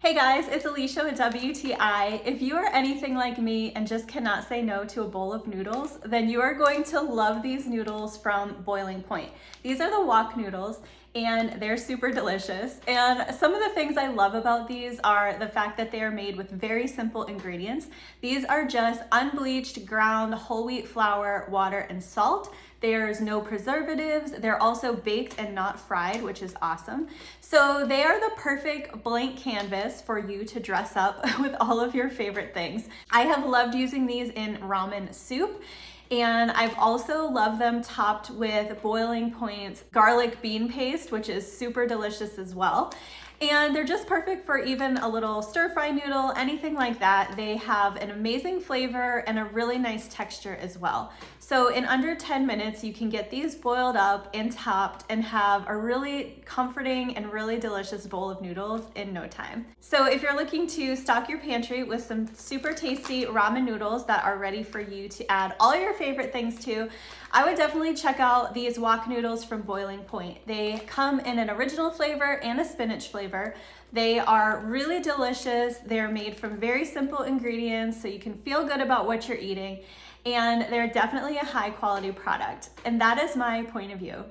Hey guys, it's Alicia with WTI. If you are anything like me and just cannot say no to a bowl of noodles, then you are going to love these noodles from Boiling Point. These are the wok noodles and they're super delicious. And some of the things I love about these are the fact that they are made with very simple ingredients. These are just unbleached ground whole wheat flour, water, and salt. There's no preservatives. They're also baked and not fried, which is awesome. So they are the perfect blank canvas for you to dress up with all of your favorite things. I have loved using these in ramen soup. And I've also loved them topped with Boiling Point's garlic bean paste, which is super delicious as well. And they're just perfect for even a little stir-fry noodle, anything like that. They have an amazing flavor and a really nice texture as well. So in under 10 minutes, you can get these boiled up and topped and have a really comforting and really delicious bowl of noodles in no time. So if you're looking to stock your pantry with some super tasty ramen noodles that are ready for you to add all your favorite things to, I would definitely check out these wok noodles from Boiling Point. They come in an original flavor and a spinach flavor. They are really delicious. They're made from very simple ingredients, so you can feel good about what you're eating. And they're definitely a high quality product. And that is my point of view.